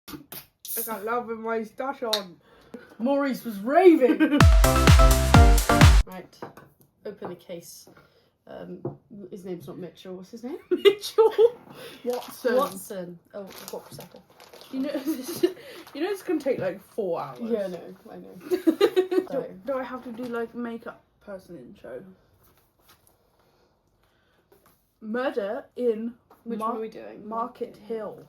I got love with my stash on. Maurice was raving. Right, open the case. His name's not Mitchell. What's his name? Mitchell Watson. Oh, what Prosecco? You know, it's gonna take like 4 hours. Yeah, no, I know. Do I have to do like makeup person intro? Murder in Which one are we doing? Market Hill.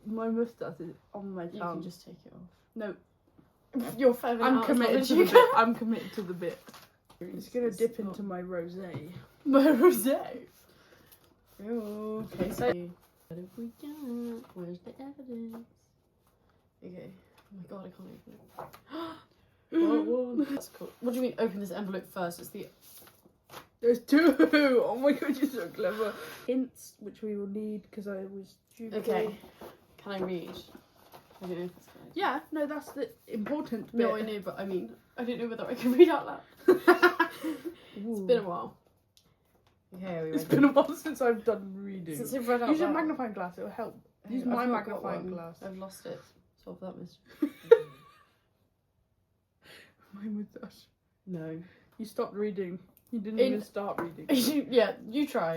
My moustache is on my You tongue. can just take it off. No, You're 5 minutes. I'm committed to the bit. I'm committed to the bit. It's gonna dip into my rosé. My rosé. Okay, so what have we got? Where's the evidence? Okay. Oh my god, I can't open it. What? That's cool. What do you mean open this envelope first? It's the... There's 2! Oh my god, you're so clever. Hints, which we will need because I was stupid. Okay. Can I read? I don't know if that's good. Yeah, no, that's the important bit. No, I know, but I mean, I don't know whether I can read out loud. It's been a while. Okay, are we ready? It's been a while since I've done reading. Since I've read out Use your loud. magnifying glass, it'll help. Use I've my not got magnifying one. glass. I've lost it. Solve that mystery. My moustache. No. You stopped reading. You didn't even start reading. Yeah, you try.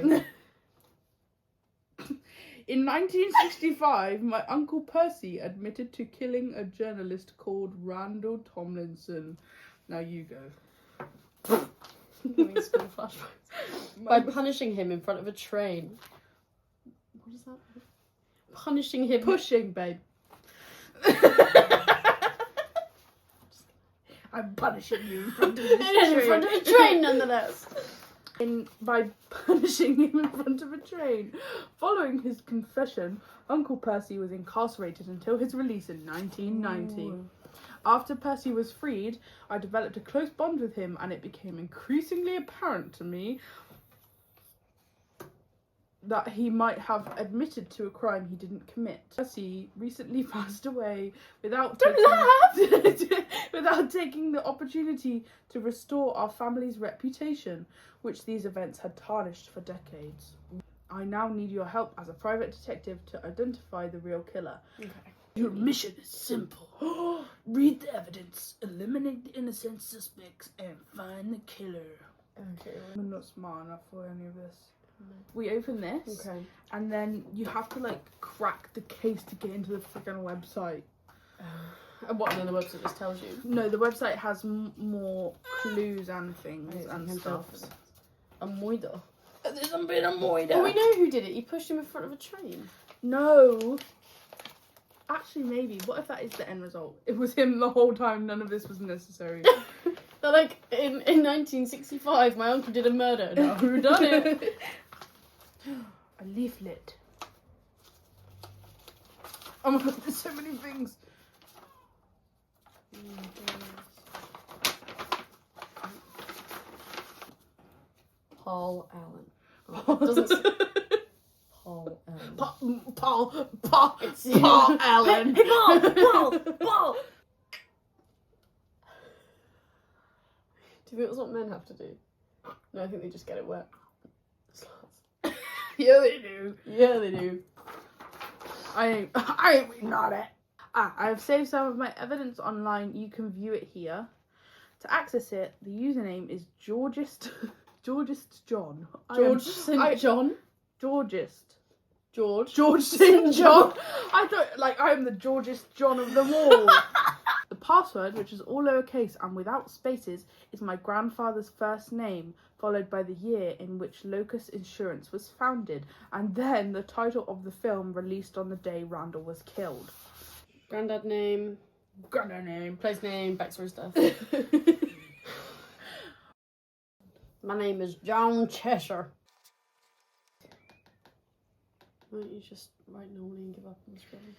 In 1965, my Uncle Percy admitted to killing a journalist called Randall Tomlinson. Now you go. By punishing him in front of a train. What is that? Punishing him. Pushing, babe. I'm punishing you in front of this train. In front of a train, nonetheless. By punishing him in front of a train. Following his confession, Uncle Percy was incarcerated until his release in 1990. Ooh. After Percy was freed, I developed a close bond with him, and it became increasingly apparent to me that he might have admitted to a crime he didn't commit. Percy recently passed away without taking the opportunity to restore our family's reputation, which these events had tarnished for decades. I now need your help as a private detective to identify the real killer. Okay. Your mission is simple. Read the evidence, eliminate the innocent suspects, and find the killer. Okay. I'm not smart enough for any of this. We open this, okay, and then you have to like crack the case to get into the freaking website. And what, then the website just tells you? No, the website has more clues and things and stuff. A moida. There's a bit of moida. Oh, we know who did it. He pushed him in front of a train. No. Actually, maybe. What if that is the end result? It was him the whole time. None of this was necessary. They're like, in 1965, my uncle did a murder. Now who done it? A leaflet. Oh my god, there's so many things. Paul Allen. Oh, it doesn't say Paul Allen. Paul Allen. Paul. Do you think that's what men have to do? No, I think they just get it wet. Yeah, they do. Yeah, they do. I ain't reading all that. I've saved some of my evidence online. You can view it here. To access it, the username is Georgist John. George St. John? Georgist. George St. John. I thought, like, I am the Georgist John of them all. The password, which is all lowercase and without spaces, is my grandfather's first name, followed by the year in which Locus Insurance was founded, and then the title of the film released on the day Randall was killed. Granddad name. Place name, backstory stuff. My name is John Cheshire. Why don't you just write normally and give up on the screen?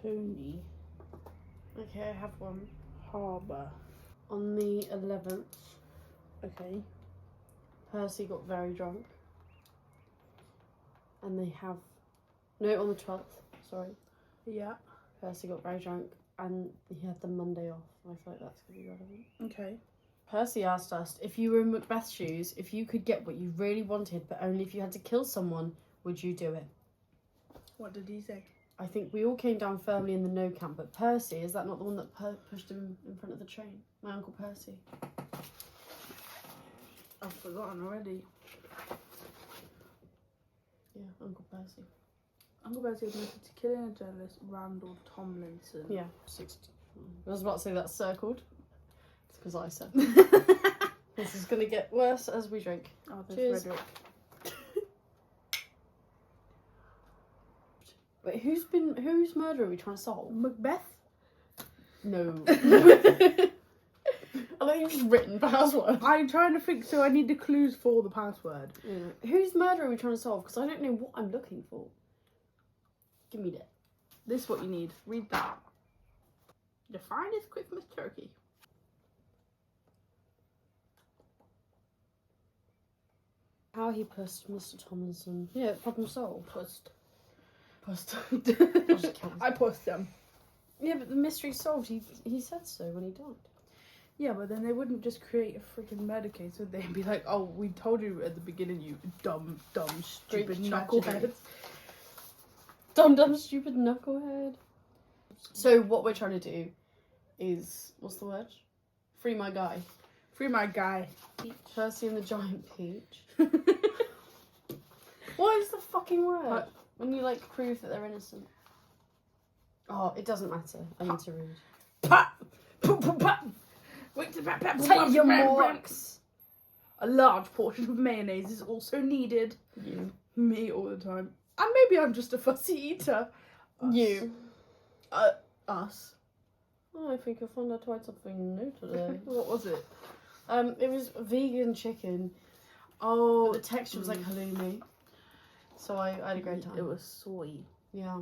Tony. Okay, I have one. Harbour. On the 11th, Okay. Percy got very drunk. And they have... No, on the 12th, sorry. Yeah. Percy got very drunk and he had the Monday off. I feel like that's going to be relevant. Okay. Percy asked us, if you were in Macbeth's shoes, if you could get what you really wanted, but only if you had to kill someone, would you do it? What did he say? I think we all came down firmly in the no camp, but Percy, is that not the one that pushed him in front of the train? My Uncle Percy. I've forgotten already. Yeah, Uncle Percy. Uncle Percy admitted to killing a journalist, Randall Tomlinson. Yeah, 60. I was about to say that's circled. It's because I said. This is going to get worse as we drink. Oh, there's Cheers. Frederick. Wait, whose murder are we trying to solve? Macbeth? No. I thought you just written password. I'm trying to think, so I need the clues for the password. Yeah. Whose murder are we trying to solve? Because I don't know what I'm looking for. Give me that. This is what you need. Read that. The finest Christmas turkey. How he pushed Mr. Tomlinson. Yeah, problem solved. Pushed. I I pushed them. Yeah, but the mystery's solved. He said so when he died. Yeah, but then they wouldn't just create a freaking murder case, would they? Be like, oh, we told you at the beginning, you dumb, stupid Great knucklehead. tragedy. Dumb, stupid knucklehead. So what we're trying to do is, what's the word? Free my guy. Free my guy. Percy and the giant peach. What is the fucking word? What? When you, like, prove that they're innocent. Oh, it doesn't matter. I need to read. Pat! Pat! Wait to pat, pat, Take your marks. A large portion of mayonnaise is also needed. You. Me all the time. And maybe I'm just a fussy eater. Us. You. Us. Oh, I think I found out quite something new today. What was it? It was vegan chicken. Oh, But the texture was like halloumi. So I had a great time. It was soy. Yeah.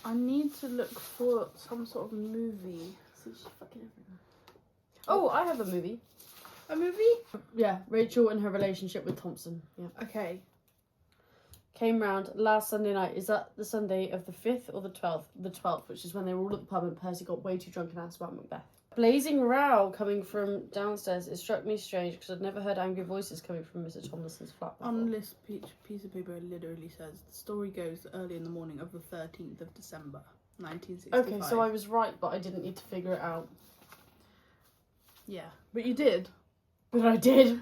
I need to look for some sort of movie. She's fucking everywhere. Oh, I have a movie. A movie? Yeah, Rachel and her relationship with Thompson. Yeah. Okay. Came round last Sunday night. Is that the Sunday of the 5th or the 12th? The 12th, which is when they were all at the pub and Percy got way too drunk and asked about Macbeth. Blazing row coming from downstairs. It struck me strange because I'd never heard angry voices coming from Mr. Tomlinson's flat before. On this piece of paper, it literally says, the story goes early in the morning of the 13th of December, 1965. Okay, so I was right, but I didn't need to figure it out. Yeah, but you did. But I did.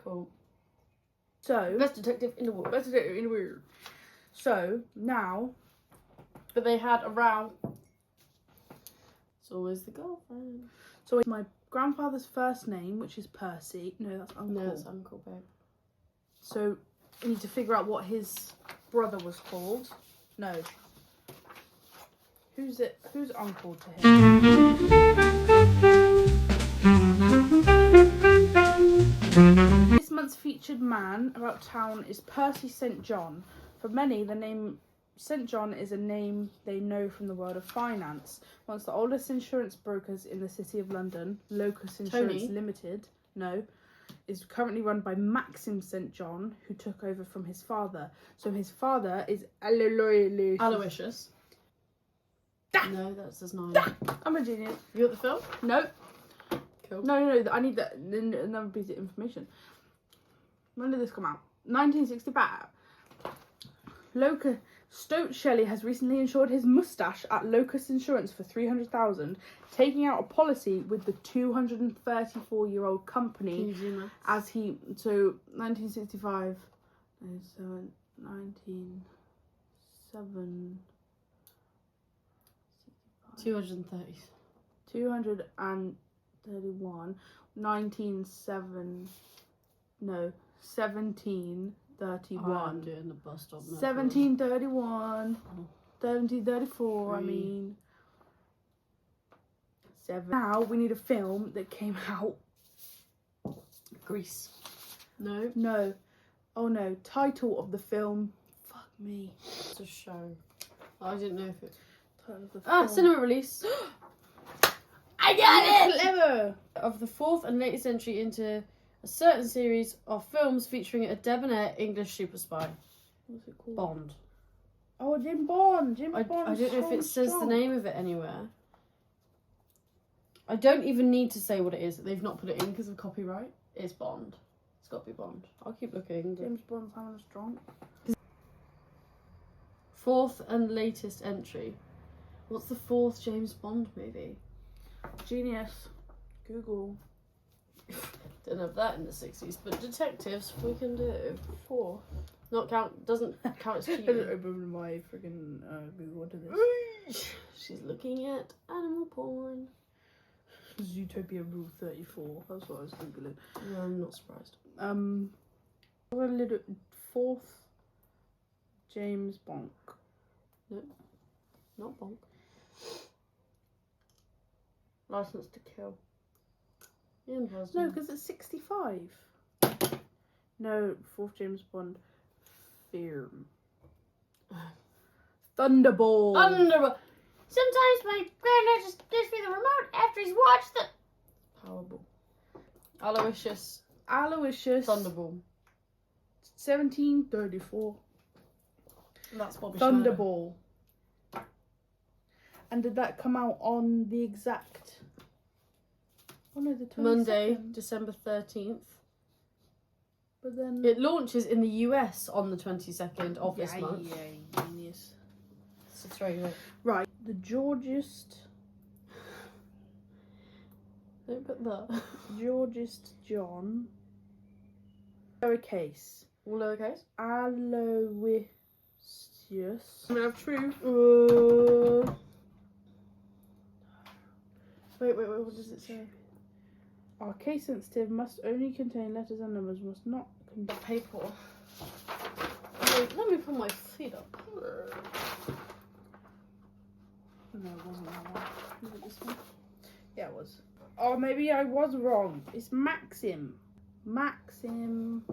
Cool. So, Best detective in the world. let's do it in weird. So, now, But they had a row. It's always the girlfriend. so it's my grandfather's first name, which is Percy. No, that's Uncle. No, it's Uncle Babe. So, we need to figure out what his brother was called. No. Who's uncle to him? This month's featured man about town is Percy St. John. For many, the name St. John is a name they know from the world of finance. Once the oldest insurance brokers in the City of London, Locus Insurance Tony? Limited, is currently run by Maxim St. John, who took over from his father. So his father is Aloysius. Aloysius. No, that's his name. I'm a genius. You got the film? Nope. Cool. No, I need that another piece of information. When did this come out? 1965. Stoat Shelley has recently insured his moustache at Locust Insurance for $300,000, taking out a policy with the 234-year-old company as he. So 1965 is 1970. 230. 231, 1731. I'm doing the bus stop. 1731, 1734, I mean. 7. Now we need a film that came out. Grease. No. No. Oh no. Title of the film. Fuck me. It's a show. I didn't know if it... Title of the Ah, film. cinema release. I got it! Clever! Of the 4th and latest entry into a certain series of films featuring a debonair English super spy. What's it called? Bond. Oh, James Bond. I don't know if it says the name of it anywhere. I don't even need to say what it is. They've not put it in because of copyright. It's Bond. It's got to be Bond. I'll keep looking. James Bond's having us drunk. Fourth and latest entry. What's the fourth James Bond movie? Genius. Google. Didn't have that in the 60s, but detectives we can do. 4. Not count, doesn't count as I didn't cheating. open my friggin' Google to this. She's looking at animal porn. Zootopia Rule 34. That's what I was googling. No, I'm not surprised. A little 4th James Bond. No, not bonk. License to Kill. Ian No, Brosnan. because it's 65. No, 4th James Bond film. Thunderball. Thunderball. Sometimes my granddad just gives me the remote after he's watched the Powerball. Aloysius Aloysius. Thunderball. 1734. That's Bobby Schneider. Thunderball. And did that come out on the exact... Oh no, the 22nd. Monday, December 13th. But then... It launches in the US on the 22nd of this month. Yeah, genius. So it's very good. Right, the Georgist... Don't put that. Georgist John... Lowercase. All lowercase? Aloysius... I'm gonna have truth. Wait, what does it say? Are case sensitive, must only contain letters and numbers, must not contain... Paper. Wait, let me put my feet up. No, it wasn't that one. Was it this one? Yeah, it was. Oh, maybe I was wrong. It's Maxim. Maxim.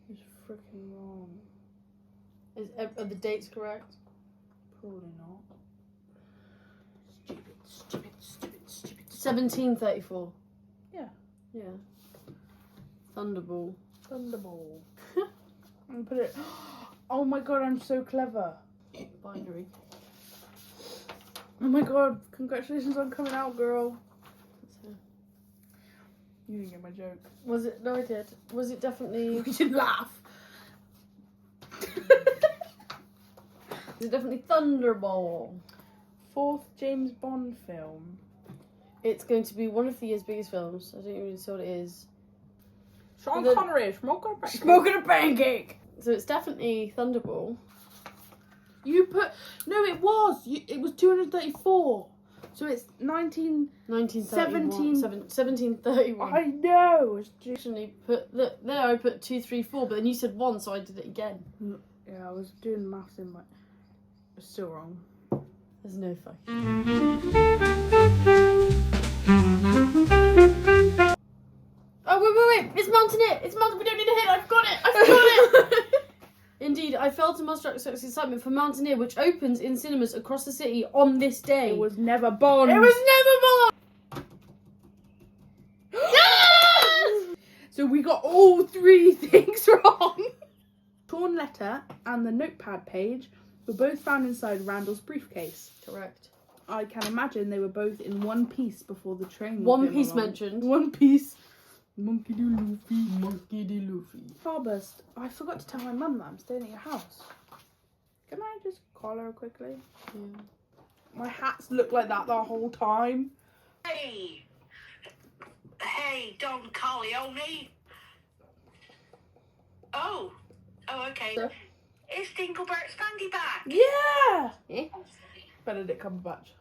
It's freaking wrong. Are the dates correct? Probably not. Stupid. 1734. Yeah. Yeah. Thunderball. Thunderball. I'm gonna put it... Oh my god, I'm so clever. Binary. Oh my god, congratulations on coming out, girl. You didn't get my joke. Was it? No, I did. Was it definitely? We should laugh. Is it definitely Thunderball? 4th James Bond film. It's going to be one of the year's biggest films. I don't even know what it is. Sean The- Connery smoking a pancake. Smoking a pancake. So it's definitely Thunderball. You put... No, it was. It was 234. So it's 1731. 1731. I know. It's just... Actually put there. I put 234, but then you said 1, so I did it again. Yeah, I was doing maths in my... It's still wrong. There's no fucking. Oh wait! It's Mountaineer. It's Mountain. We don't need a hit. I've got it. Indeed, I felt a much excitement for Mountaineer, which opens in cinemas across the city on this day. It was never Bond. It was never Bond. Yes! So we got all 3 things wrong. Torn letter and the notepad page were both found inside Randall's briefcase. Correct. I can imagine they were both in one piece before the train. One came Piece along. mentioned. One Piece. Monkey D. Luffy. Monkey D. Luffy. Starburst. I forgot to tell my mum that I'm staying at your house. Can I just call her quickly? Yeah. My hats look like that the whole time. Hey, Don Corleone. Oh, okay. Sir? Is Dinglebert's Fandy back? Yeah! Eh? Benedict Cumberbatch.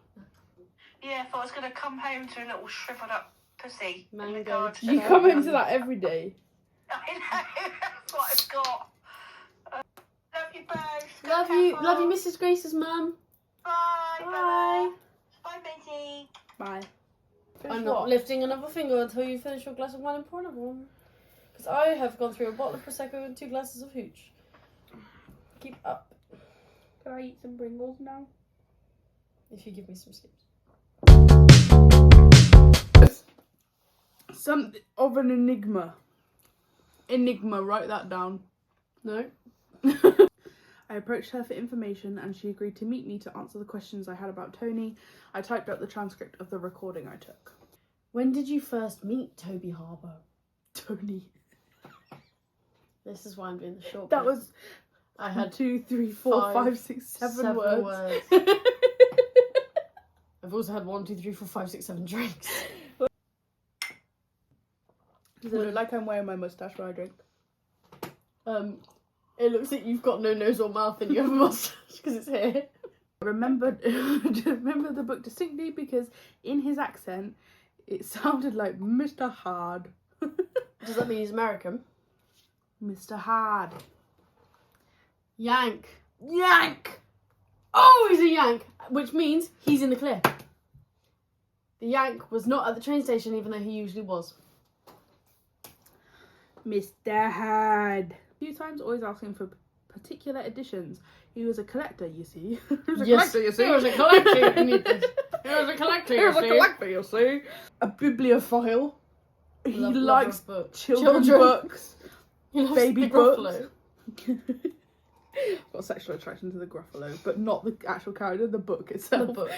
Yeah, I thought I was going to come home to a little shriveled up pussy. in Mango. regards to- You come into that every day. I know, that's what I've got. Love you both. Go Love you, careful. Mrs. Grace's mum. Bye. Bye. Bye, Betty. Bye. I'm not lifting another finger until you finish your glass of wine and pour another one. Because I have gone through a bottle of Prosecco and 2 glasses of hooch. Keep up. Can I eat some Pringles now? If you give me some skips. Something of an enigma. Enigma, write that down. No? I approached her for information and she agreed to meet me to answer the questions I had about Tony. I typed up the transcript of the recording I took. When did you first meet Toby Harbour? Tony. This is why I'm doing the short That bits. was... I had 2, 3, 4, 5, 6, 7 words. I've also had 1, 2, 3, 4, 5, 6, 7 drinks. Does it look like I'm wearing my moustache when I drink? It looks like you've got no nose or mouth and you have a mustache because it's here. I remember the book distinctly because in his accent it sounded like Mr. Hard. Does that mean he's American? Mr. Hard. Yank. Yank! Oh, he's a Yank, which means he's in the clear. The Yank was not at the train station even though he usually was. Mr. Hard. A few times, always asking for particular editions. He was a collector, you see. He was a collector, you see. He was a collector, you need this. He was a collector, He you was a see. collector, you see. A bibliophile. He Lover likes of books. children's books. He loves Baby the books. Gruffalo. I've got a sexual attraction to the Gruffalo, but not the actual character, the book itself. The book.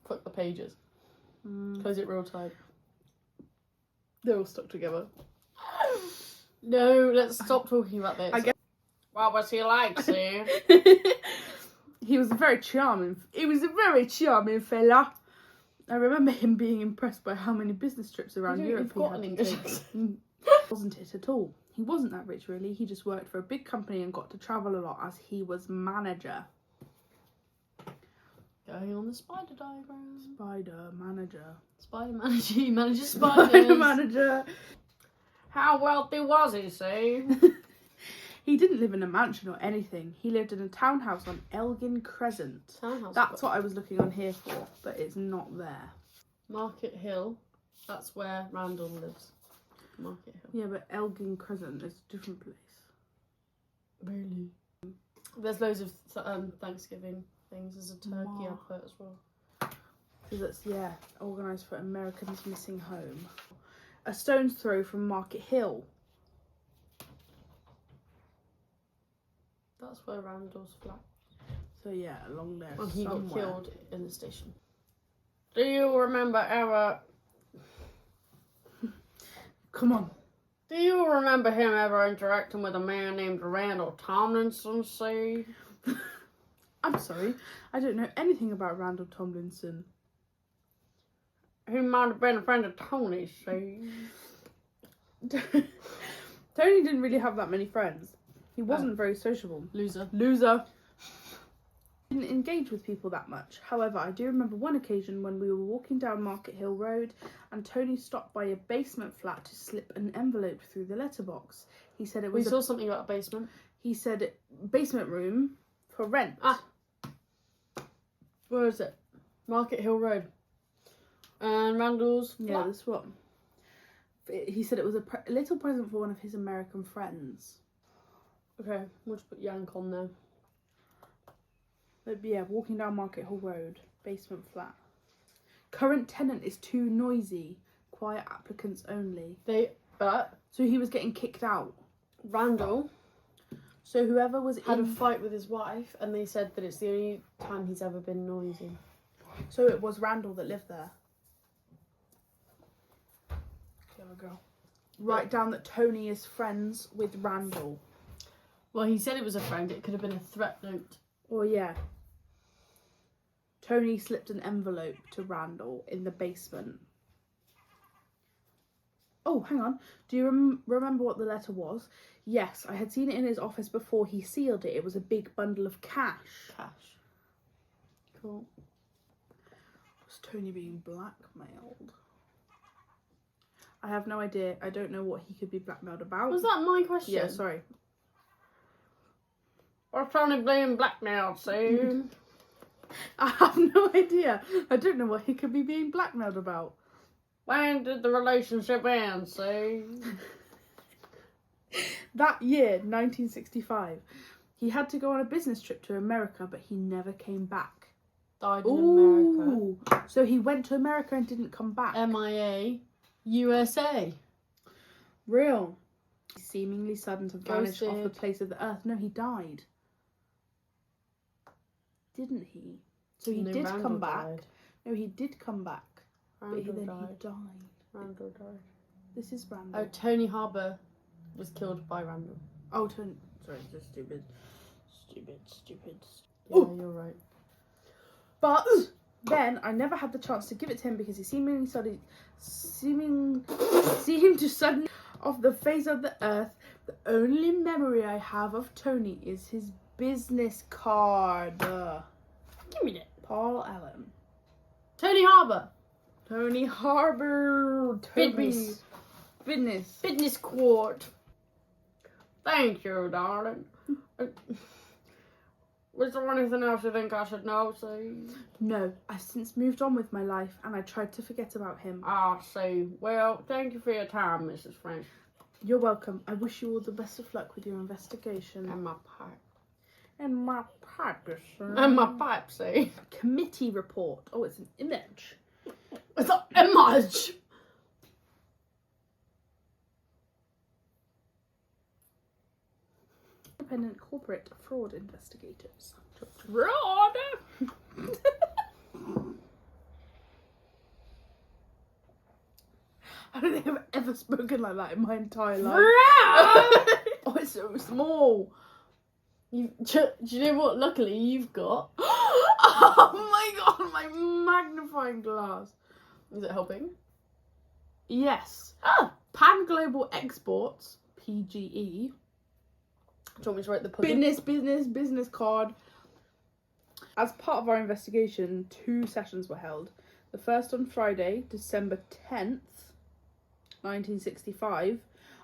Fuck the pages. Close it real tight. They're all stuck together. No, let's stop talking about this. I guess. What was he like, see? He was a very charming fella. I remember him being impressed by how many business trips around Europe You've got an he had English to take. accent. Wasn't it at all. He wasn't that rich really. He just worked for a big company and got to travel a lot as he was manager. Going on the spider diagram. Spider manager. Spider manager. He manages spiders. Spider manager. How wealthy was he, see? He didn't live in a mansion or anything. He lived in a townhouse on Elgin Crescent. Townhouse. That's what I was looking on here for, but it's not there. Market Hill. That's where Randall lives. Market Hill. Yeah, but Elgin Crescent is a different place. Really? There's loads of Thanksgiving things. There's a turkey advert as well. So that's, yeah, organised for Americans missing home. A stone's throw from Market Hill. That's where Randall's flat. So yeah, along there When he somewhere. got killed in the station. Do you remember ever... Come on. Do you remember him ever interacting with a man named Randall Tomlinson, see? I'm sorry, I don't know anything about Randall Tomlinson. He might have been a friend of Tony's, see? Tony didn't really have that many friends. He wasn't very sociable. Loser. Didn't engage with people that much. However, I do remember one occasion when we were walking down Market Hill Road and Tony stopped by a basement flat to slip an envelope through the letterbox. He said it was We saw something about a basement. He said basement room for rent. Ah. Where is it? Market Hill Road. And Randall's Yeah, flat. this one. He said it was a little present for one of his American friends. Okay, we'll just put Yank on there. But yeah, walking down Market Hill Road, basement flat. Current tenant is too noisy. Quiet applicants only. But So he was getting kicked out. Randall So whoever was had a in... fight with his wife, and they said that it's the only time he's ever been noisy. So it was Randall that lived there. Clever girl. Write down that Tony is friends with Randall. Well, he said it was a friend. It could have been a threat note. Or yeah. Tony slipped an envelope to Randall in the basement. Oh, hang on. Do you remember what the letter was? Yes, I had seen it in his office before he sealed it. It was a big bundle of cash. Cash. Cool. Was Tony being blackmailed? I have no idea. I don't know what he could be blackmailed about. Was that my question? Yeah, sorry. Or Tony being blackmailed, see? I have no idea. I don't know what he could be being blackmailed about. When did the relationship end, see? That year, 1965, he had to go on a business trip to America, but he never came back. Died in America. Ooh. So he went to America and didn't come back. MIA, USA. Real. Seemingly sudden to vanish Ghosted. off the face of the earth. No, he died. didn't he? So he No, did Randall come back. died. No, he did come back. But Randall then died. he died. Randall died. This is Randall. Oh, Tony Harbour was killed by Randall. Oh, sorry, so stupid. Stupid. Yeah, Ooh. you're right. But then I never had the chance to give it to him because he seemed to suddenly off the face of the earth. The only memory I have of Tony is his business card. Give me that. Paul Allen. Tony Harbour. Tony Harbour. Business. Business quart. Thank you, darling. Was there anything else you think I should know, Sue? No, I've since moved on with my life and I tried to forget about him. Ah, Sue. Well, thank you for your time, Mrs. French. You're welcome. I wish you all the best of luck with your investigation. And my pipe. And my pipe, sir. And my pipe, Sue. Committee report. Oh, it's an image. It's an image! Independent corporate fraud investigators. Fraud! I don't think I've ever spoken like that in my entire life. Fraud! Oh, it's so small. Do you know what? Luckily, you've got. Oh my god, my magnifying glass. Is it helping? Yes. Ah! Pan Global Exports, PGE. Do you want me to write the pudding? Business card. As part of our investigation, 2 sessions were held. The first on Friday, December 10th, 1965,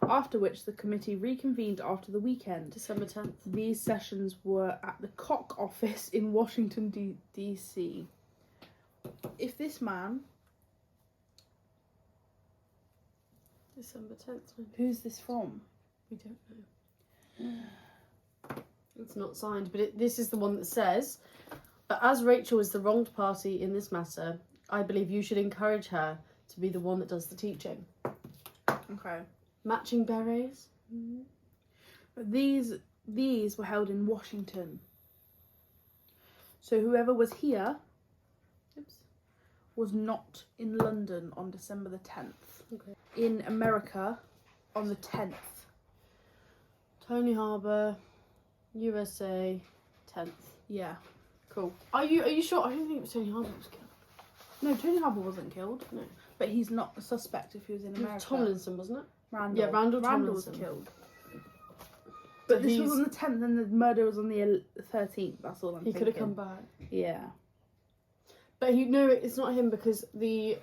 after which the committee reconvened after the weekend. December 10th. These sessions were at the Koch office in Washington, D.C. If this man... December 10th. Who's this from? We don't know. It's not signed, but this is the one that says, "But as Rachel is the wronged party in this matter, I believe you should encourage her to be the one that does the teaching." Okay. Matching berets. These were held in Washington. So whoever was here was not in London on December the 10th. Okay. In America on the 10th. Tony Harbour, USA, 10th. Yeah. Cool. Are you sure? I don't think it was Tony Harbour was killed. No, Tony Harbour wasn't killed. No. But he's not a suspect if he was in It was America. Tomlinson, wasn't it? Randall. Yeah, Randall was Tomlinson. killed. But But this was on the 10th and the murder was on the 13th. That's all I'm He thinking. could have come back. Yeah. But it's not him because the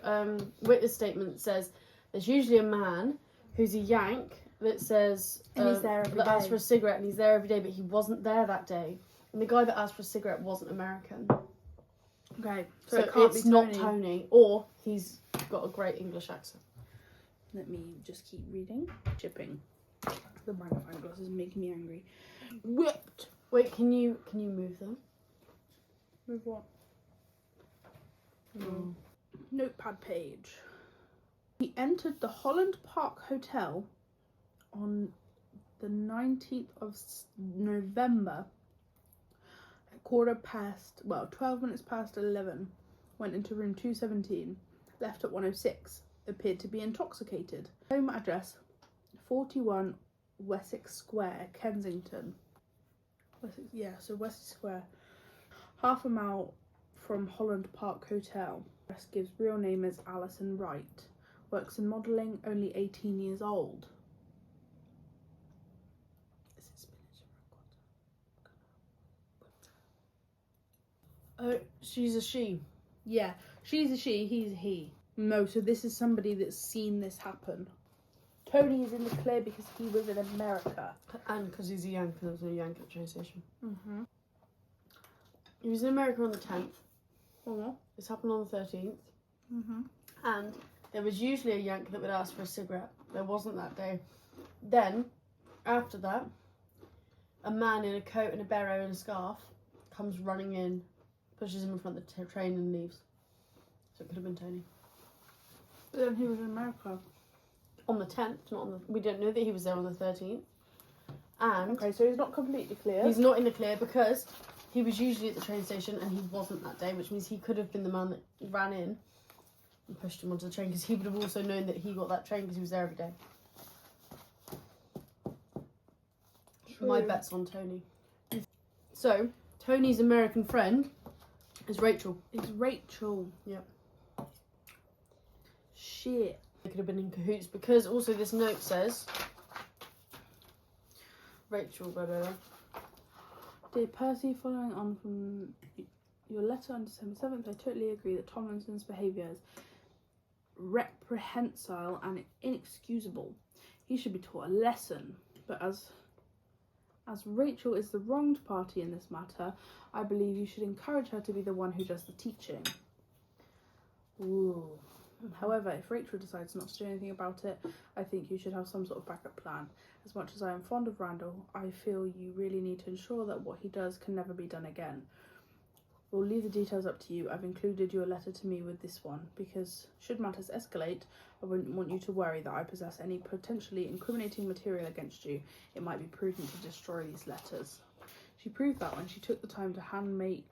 witness statement says there's usually a man who's a Yank that says And he's there every that asks day. for a cigarette and he's there every day, but he wasn't there that day. And the guy that asked for a cigarette wasn't American. Okay. So it can't it's be not Tony, or he's got a great English accent. Let me just keep reading. Shipping. The magnifying glass is making me angry. Whipped. Wait, can you move them? Move what? No. Notepad page. He entered the Holland Park Hotel on the 19th of November at 12 minutes past 11. Went into room 217. Left at 106. Appeared to be intoxicated. Home address 41 Wessex Square, Kensington. Wessex Square. Half a mile from Holland Park Hotel. Address gives real name as Alison Wright. Works in modelling, only 18 years old. Is it spinach or ricotta? Oh, she's a she. Yeah, she's a she, he's a he. No, so this is somebody that's seen this happen. Tony is in the clear because he was in America. And because he's a Yank, there was a Yank at the train station. Mm-hmm. He was in America on the 10th. Oh. This happened on the 13th. Mm-hmm. And there was usually a Yank that would ask for a cigarette. There wasn't that day. Then, after that, a man in a coat and a beret and a scarf comes running in, pushes him in front of the train and leaves. So it could have been Tony. But then he was in America. On the 10th, not on the... We don't know that he was there on the 13th. And Okay, so he's not completely clear. he's not in the clear because He was usually at the train station and he wasn't that day, which means he could have been the man that ran in and pushed him onto the train, because he would have also known that he got that train because he was there every day. My bet's on Tony. So, Tony's American friend is Rachel. It's Rachel. Yep. Shit. They could have been in cahoots, because also this note says Rachel, blah, blah, blah. Dear Percy, following on from your letter on December 7th, I totally agree that Tomlinson's behaviour is reprehensible and inexcusable. He should be taught a lesson. But as Rachel is the wronged party in this matter, I believe you should encourage her to be the one who does the teaching. Ooh. However, if Rachel decides not to do anything about it, I think you should have some sort of backup plan. As much as I am fond of Randall, I feel you really need to ensure that what he does can never be done again. We'll leave the details up to you. I've included your letter to me with this one, because should matters escalate, I wouldn't want you to worry that I possess any potentially incriminating material against you. It might be prudent to destroy these letters. She proved that when she took the time to hand make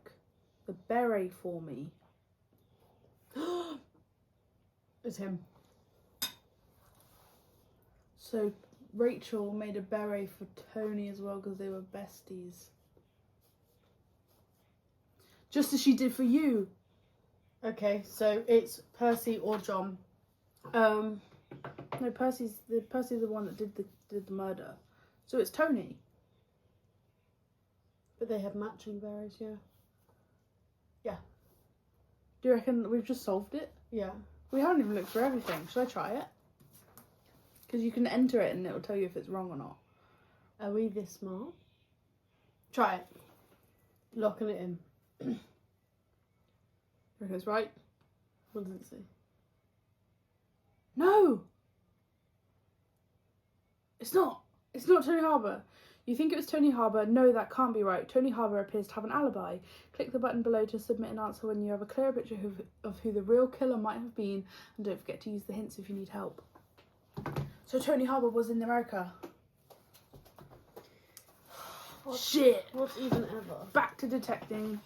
the beret for me. It's him. So Rachel made a beret for Tony as well because they were besties. Just as she did for you. Okay, so it's Percy or John. No, Percy's the one that did the murder. So it's Tony. But they have matching berets, yeah. Do you reckon we've just solved it? Yeah. We haven't even looked for everything. Should I try it? Because you can enter it and it'll tell you if it's wrong or not. Are we this smart? Try it. Locking it in. You reckon it's right? What does it say? No! It's not. It's not Tony Harbour. You think it was Tony Harbour? No, that can't be right. Tony Harbour appears to have an alibi. Click the button below to submit an answer when you have a clearer picture of who the real killer might have been. And don't forget to use the hints if you need help. So Tony Harbour was in America. Shit! What even ever? Back to detecting.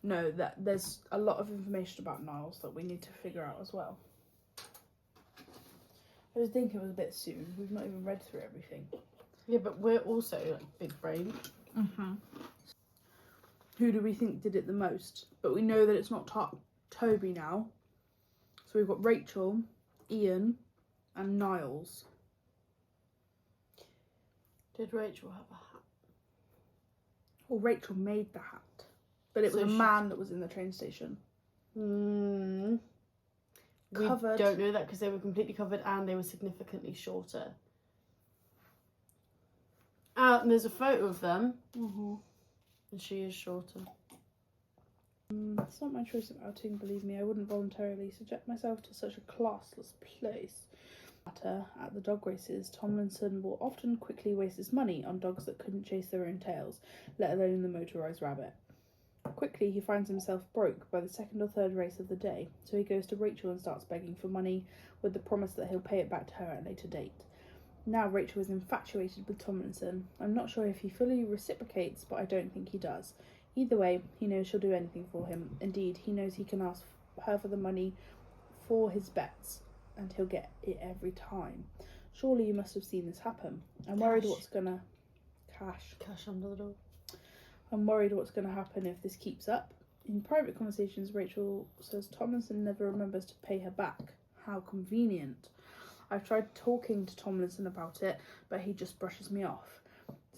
No, there's a lot of information about Niles that we need to figure out as well. I was thinking it was a bit soon. We've not even read through everything. Yeah, but we're also like big brain. Who do we think did it the most? But we know that it's not Toby now. So we've got Rachel, Ian, and Niles. Did Rachel have a hat? Well, Rachel made the hat. But it was a man that was in the train station. We Covered. don't know that because they were completely covered and they were significantly shorter. And there's a photo of them. And she is shorter. It's not my choice of outing, believe me. I wouldn't voluntarily subject myself to such a classless place. At the dog races, Tomlinson will often quickly waste his money on dogs that couldn't chase their own tails, let alone the motorised rabbit. Quickly, he finds himself broke by the second or third race of the day, so he goes to Rachel and starts begging for money with the promise that he'll pay it back to her at a later date. Now Rachel is infatuated with Tomlinson. I'm not sure if he fully reciprocates, but I don't think he does. Either way, he knows she'll do anything for him. Indeed, he knows he can ask her for the money for his bets, and he'll get it every time. Surely you must have seen this happen. I'm worried what's gonna... Cash under the door. I'm worried what's going to happen if this keeps up. In private conversations, Rachel says Tomlinson never remembers to pay her back. How convenient. I've tried talking to Tomlinson about it, but he just brushes me off.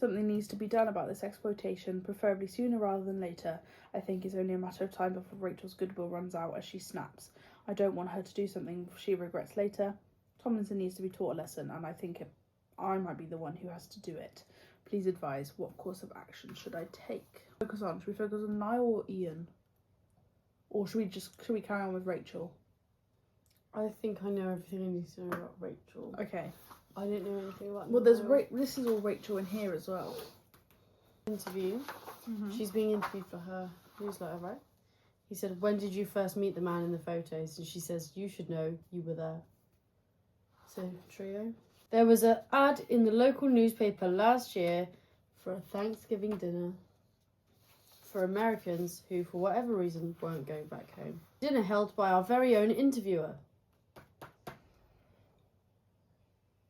Something needs to be done about this exploitation, preferably sooner rather than later. I think it's only a matter of time before Rachel's goodwill runs out as she snaps. I don't want her to do something she regrets later. Tomlinson needs to be taught a lesson, and I think I might be the one who has to do it. Please advise, what course of action should I take? Should we focus on Niall or Ian? Or should we carry on with Rachel? I think I know everything I need to know about Rachel. Okay. I didn't know anything about Well, there's Niall. this is all Rachel in here as well. Interview. She's being interviewed for her newsletter, right? He said, when did you first meet the man in the photos? And she says, you should know, you were there. So, trio. There was an ad in the local newspaper last year for a Thanksgiving dinner. for Americans who, for whatever reason, weren't going back home. Dinner held by our very own interviewer.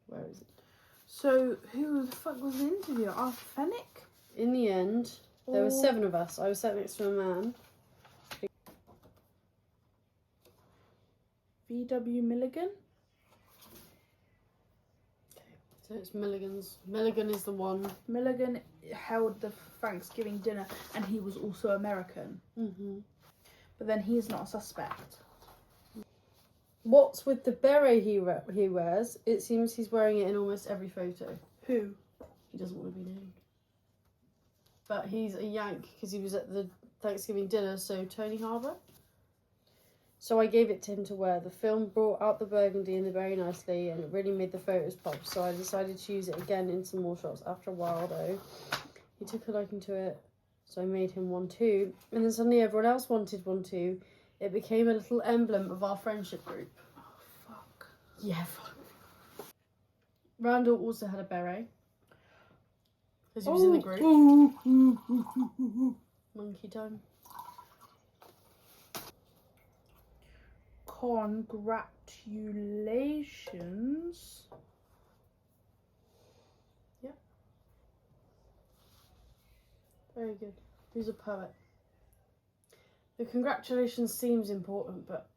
Where is it? So, who the fuck was the interviewer? Our Fennec? In the end, there were 7 of us. I was sat next to a man. V.W. Milligan? So it's Milligan's. Milligan is the one. Milligan held the Thanksgiving dinner, and he was also American. Mm-hmm. But then he is not a suspect. What's with the beret he wears? It seems he's wearing it in almost every photo. Who? He doesn't want to be named. But he's a Yank because he was at the Thanksgiving dinner, so Tony Harbour. So I gave it to him to wear. The film brought out the burgundy in there very nicely and it really made the photos pop. So I decided to use it again in some more shots. After a while though, he took a liking to it. So I made him one too. And then suddenly everyone else wanted one too. It became a little emblem of our friendship group. Oh, fuck. Yeah, fuck. Randall also had a beret. Because he was in the group. Monkey time. Congratulations. Yep. Very good. He's a poet. The congratulations seems important, but...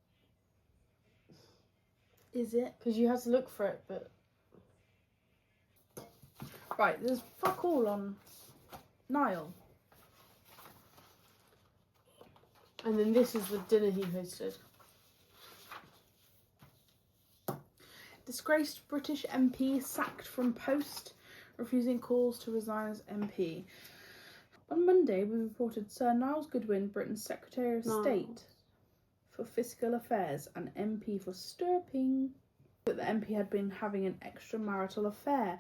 Is it? Because you had to look for it, but... Right, there's fuck all on Niall. And then this is the dinner he hosted. Disgraced British MP sacked from post, refusing calls to resign as MP. On Monday, we reported Sir Niles Goodwin, Britain's Secretary of State for Fiscal Affairs and MP for Stirping, that the MP had been having an extramarital affair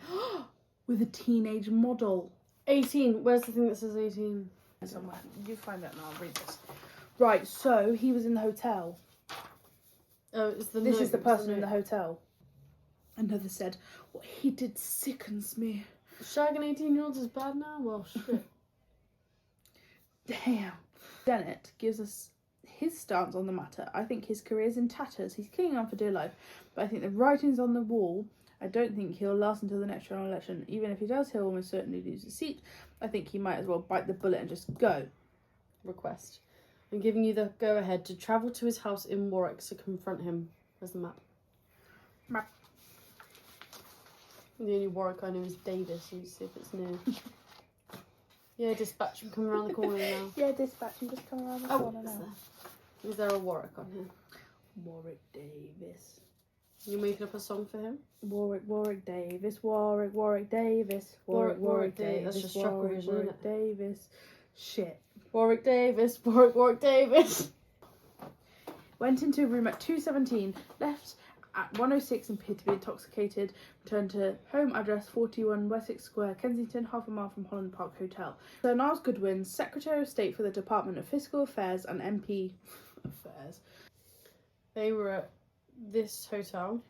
with a teenage model. 18. Where's the thing that says 18? Somewhere. You find that and I'll read this. Right, so he was in the hotel. Oh, it's the This note, is the it's person in note. the hotel. Another said, "What he did sickens me." Shagging 18-year-olds is bad now? Well, shit. Damn. Dennett gives us his stance on the matter. I think his career's in tatters. He's clinging on for dear life. But I think the writing's on the wall. I don't think he'll last until the next general election. Even if he does, he'll almost certainly lose his seat. I think he might as well bite the bullet and just go. Request. I'm giving you the go-ahead to travel to his house in Warwick to confront him. Where's the map? Map. The only Warwick I know is Davis, so see if it's near. Yeah, dispatch, I'm coming around the corner now. Yeah, dispatch. I'm just coming around the corner now. Is there a Warwick on here? Warwick Davis. You're making up a song for him? Warwick Davis. Warwick Davis. Warwick Davis. Davis. That's just Struggle Vision, isn't it? Davis. Shit. Warwick Davis. Went into a room at 2:17, left at 1:06 and appeared to be intoxicated, returned to home address 41 Wessex Square, Kensington, half a mile from Holland Park Hotel. Sir Niles Goodwin, Secretary of State for the Department of Fiscal Affairs and MP Affairs. They were at this hotel,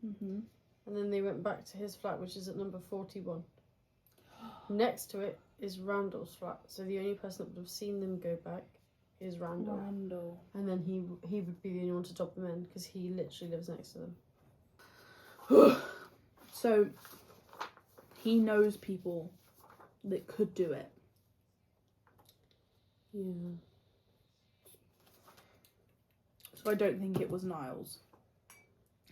Mm-hmm. and then they went back to his flat, which is at number 41. Next to it is Randall's flat, so the only person that would have seen them go back is Randall. And then he would be the only one to top them in, because he literally lives next to them. So, he knows people that could do it. Yeah. So I don't think it was Niles.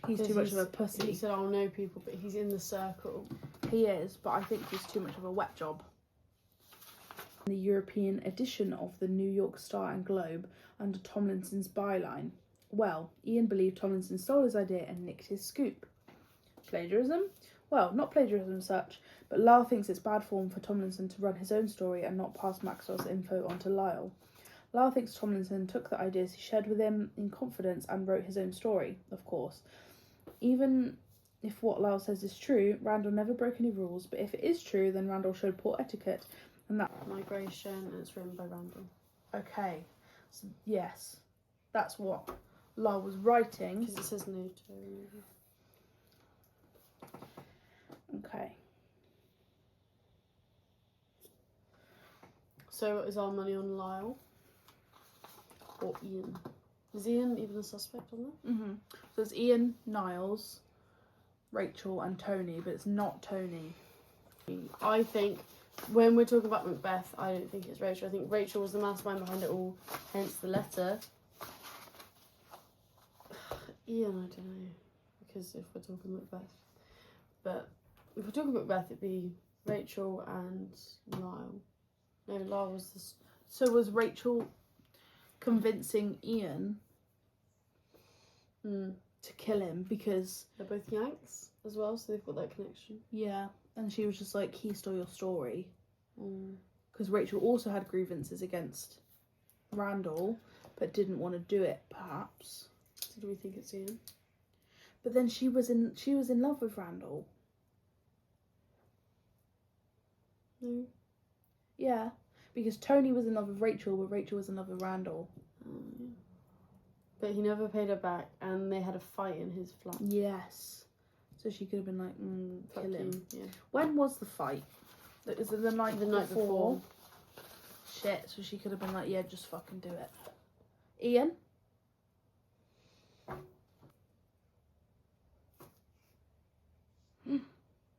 He's too much of a pussy. He said, I'll know people, but he's in the circle. He is, but I think he's too much of a wet job. The European edition of the New York Star and Globe under Tomlinson's byline. Well, Ian believed Tomlinson stole his idea and nicked his scoop. Plagiarism? Well, not plagiarism as such, but Lyle thinks it's bad form for Tomlinson to run his own story and not pass Maxwell's info on to Lyle. Lyle thinks Tomlinson took the ideas he shared with him in confidence and wrote his own story, of course. Even if what Lyle says is true, Randall never broke any rules, but if it is true, then Randall showed poor etiquette, and that... Migration, and it's written by Randall. Okay, so yes, that's what Lyle was writing. Because it says no to. Okay. So is our money on Lyle or Ian? Is Ian even a suspect on that? Mm-hmm. So it's Ian, Niles, Rachel and Tony, but it's not Tony. I think when we're talking about Macbeth, I don't think it's Rachel. I think Rachel was the mastermind behind it all, hence the letter. Ian, I don't know, because if we're talking Macbeth. But if we're talking Macbeth, it'd be Rachel and Lyle. No, Lyle was the... So was Rachel convincing Ian to kill him because... They're both Yanks as well, so they've got that connection. Yeah, and she was just like, he stole your story. Because Rachel also had grievances against Randall, but didn't want to do it, perhaps. So do we think it's Ian? But then she was in love with Randall. No. Yeah, because Tony was in love with Rachel, but Rachel was in love with Randall. Yeah. But he never paid her back, and they had a fight in his flat. Yes. So she could have been like, Fuck kill him. you, yeah. When was the fight? Is it the night before? Shit, so she could have been like, yeah, just fucking do it. Ian?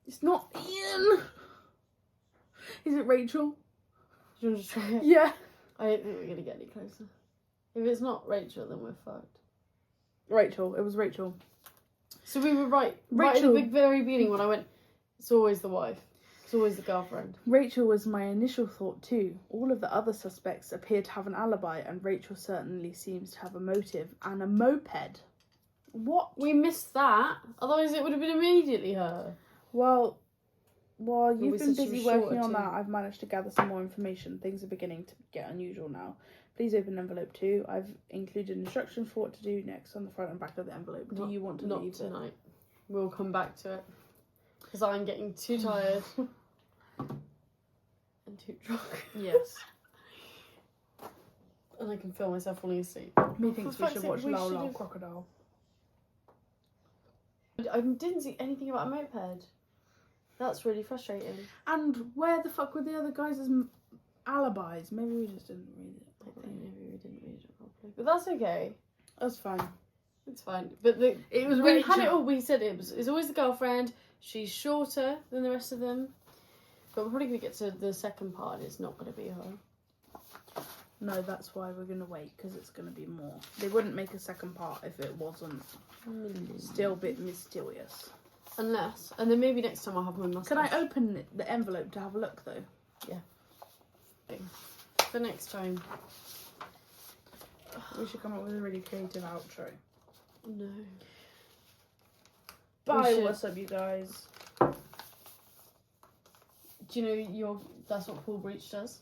It's not Ian! Is it Rachel? Do you want to try it? Yeah. I don't think we're going to get any closer. If it's not Rachel, then we're fucked. Rachel, it was Rachel. So we were right. Right at the very beginning when I went, it's always the wife. It's always the girlfriend. Rachel was my initial thought too. All of the other suspects appear to have an alibi, and Rachel certainly seems to have a motive and a moped. What? We missed that. Otherwise it would have been immediately her. Well, while you've been said she busy was working shorter on too. that, I've managed to gather some more information. Things are beginning to get unusual now. Please open envelope 2. I've included instructions for what to do next on the front and back of the envelope. Do you want to Not leave tonight. We'll come back to it. Because I'm getting too tired. And too drunk. it? Yes. And I can feel myself falling asleep. Methinks we fuck's should sake, watch we Lol Lol should've- Crocodile. I didn't see anything about a moped. That's really frustrating. And where the fuck were the other guys' alibis? Maybe we just didn't read it I properly. think maybe we didn't read it properly. But that's okay. That's fine. It's fine. But It was we Rachel. had it all. We said it's always the girlfriend. She's shorter than the rest of them. But we're probably going to get to the second part and it's not going to be her. No, that's why we're going to wait, because it's going to be more. They wouldn't make a second part if it wasn't still a bit mysterious. Unless. And then maybe next time I'll have my mustache. Can I open the envelope to have a look, though? For next time. We should come up with a really creative outro. No. Bye, should. what's up, you guys? Do you know that's what Paul Breach does?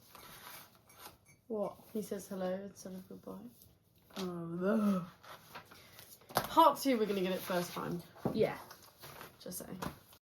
What? He says hello instead of goodbye. Oh, Part 2 we're going to get it first time. yeah. Just saying.